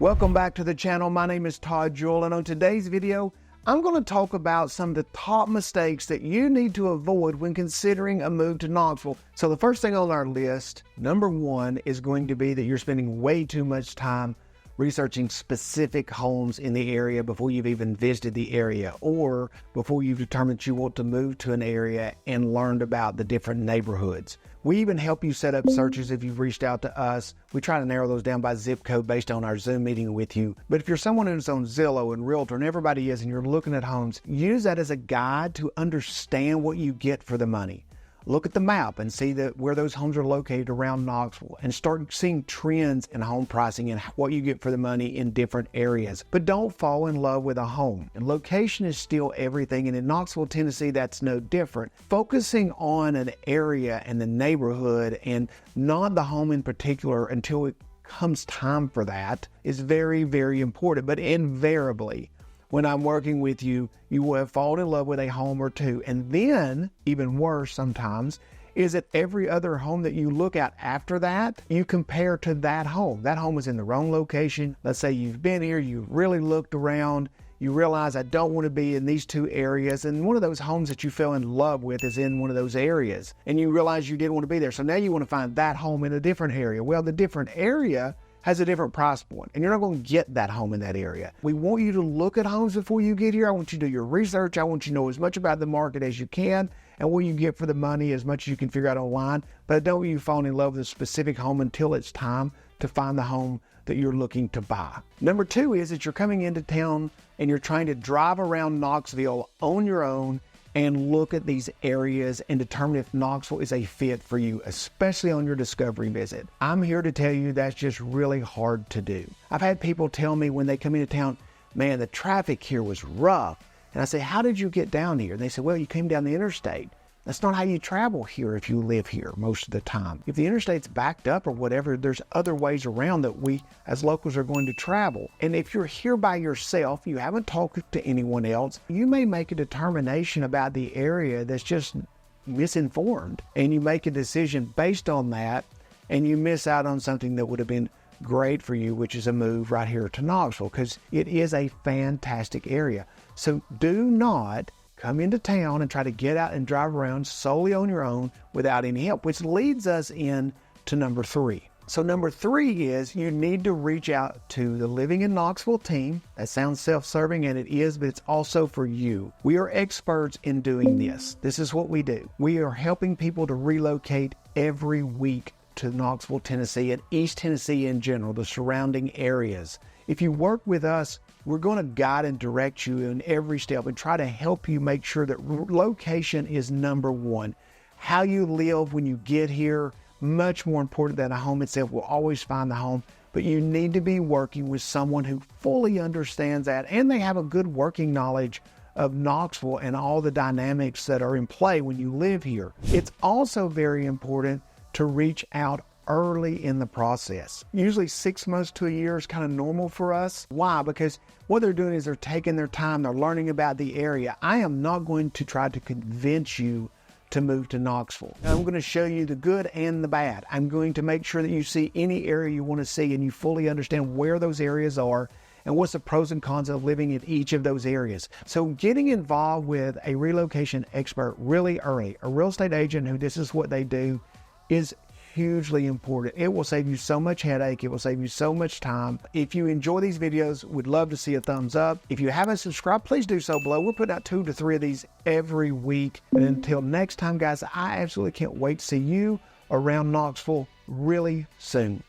Welcome back to the channel. My name is Todd Jewell, and on today's video, I'm going to talk about some of the top mistakes that you need to avoid when considering a move to Knoxville. So the first thing on our list, number one, is going to be that you're spending way too much time researching specific homes in the area before you've even visited the area, or before you've determined you want to move to an area and learned about the different neighborhoods. We even help you set up searches if you've reached out to us. We try to narrow those down by zip code based on our Zoom meeting with you. But if you're someone who's on Zillow and Realtor, and everybody is, and you're looking at homes, use that as a guide to understand what you get for the money. Look at the map and see where those homes are located around Knoxville, and start seeing trends in home pricing and what you get for the money in different areas. But don't fall in love with a home. And location is still everything, and in Knoxville, Tennessee, that's no different. Focusing on an area and the neighborhood and not the home in particular until it comes time for that is very, very important. But invariably, when I'm working with you, you will have fallen in love with a home or two. And then, even worse sometimes, is that every other home that you look at after that, you compare to that home. That home is in the wrong location. Let's say you've been here, you've really looked around, you realize I don't want to be in these two areas, and one of those homes that you fell in love with is in one of those areas, and you realize you didn't want to be there. So now you want to find that home in a different area. Well, the different area has a different price point, and you're not going to get that home in that area. We want you to look at homes before you get here. I want you to do your research. I want you to know as much about the market as you can, and what you get for the money as much as you can figure out online. But don't you fall in love with a specific home until it's time to find the home that you're looking to buy. Number two is that you're coming into town and you're trying to drive around Knoxville on your own and look at these areas and determine if Knoxville is a fit for you, especially on your discovery visit. I'm here to tell you that's just really hard to do. I've had people tell me when they come into town, man, the traffic here was rough. And I say, how did you get down here? And they say, well, you came down the interstate. That's not how you travel here if you live here most of the time. If the interstate's backed up or whatever, there's other ways around that we as locals are going to travel. And if you're here by yourself, you haven't talked to anyone else, you may make a determination about the area that's just misinformed. And you make a decision based on that, and you miss out on something that would have been great for you, which is a move right here to Knoxville, because it is a fantastic area. So do not come into town and try to get out and drive around solely on your own without any help, which leads us in to number three. So number three is you need to reach out to the Living in Knoxville team. That sounds self-serving, and it is, but it's also for you. We are experts in doing this. This is what we do. We are helping people to relocate every week to Knoxville, Tennessee, and East Tennessee in general, the surrounding areas. If you work with us, we're going to guide and direct you in every step and try to help you make sure that location is number one. How you live when you get here, much more important than a home itself. We'll always find the home, but you need to be working with someone who fully understands that, and they have a good working knowledge of Knoxville and all the dynamics that are in play when you live here. It's also very important to reach out early in the process. Usually 6 months to a year is kind of normal for us. Why? Because what they're doing is they're taking their time, they're learning about the area. I am not going to try to convince you to move to Knoxville. I'm going to show you the good and the bad. I'm going to make sure that you see any area you want to see and you fully understand where those areas are and what's the pros and cons of living in each of those areas. So getting involved with a relocation expert really early, a real estate agent who this is what they do, is hugely important. It will save you so much headache. It will save you so much time. If you enjoy these videos, we'd love to see a thumbs up. If you haven't subscribed, please do so below. We're putting out 2 to 3 of these every week. And until next time, guys, I absolutely can't wait to see you around Knoxville really soon.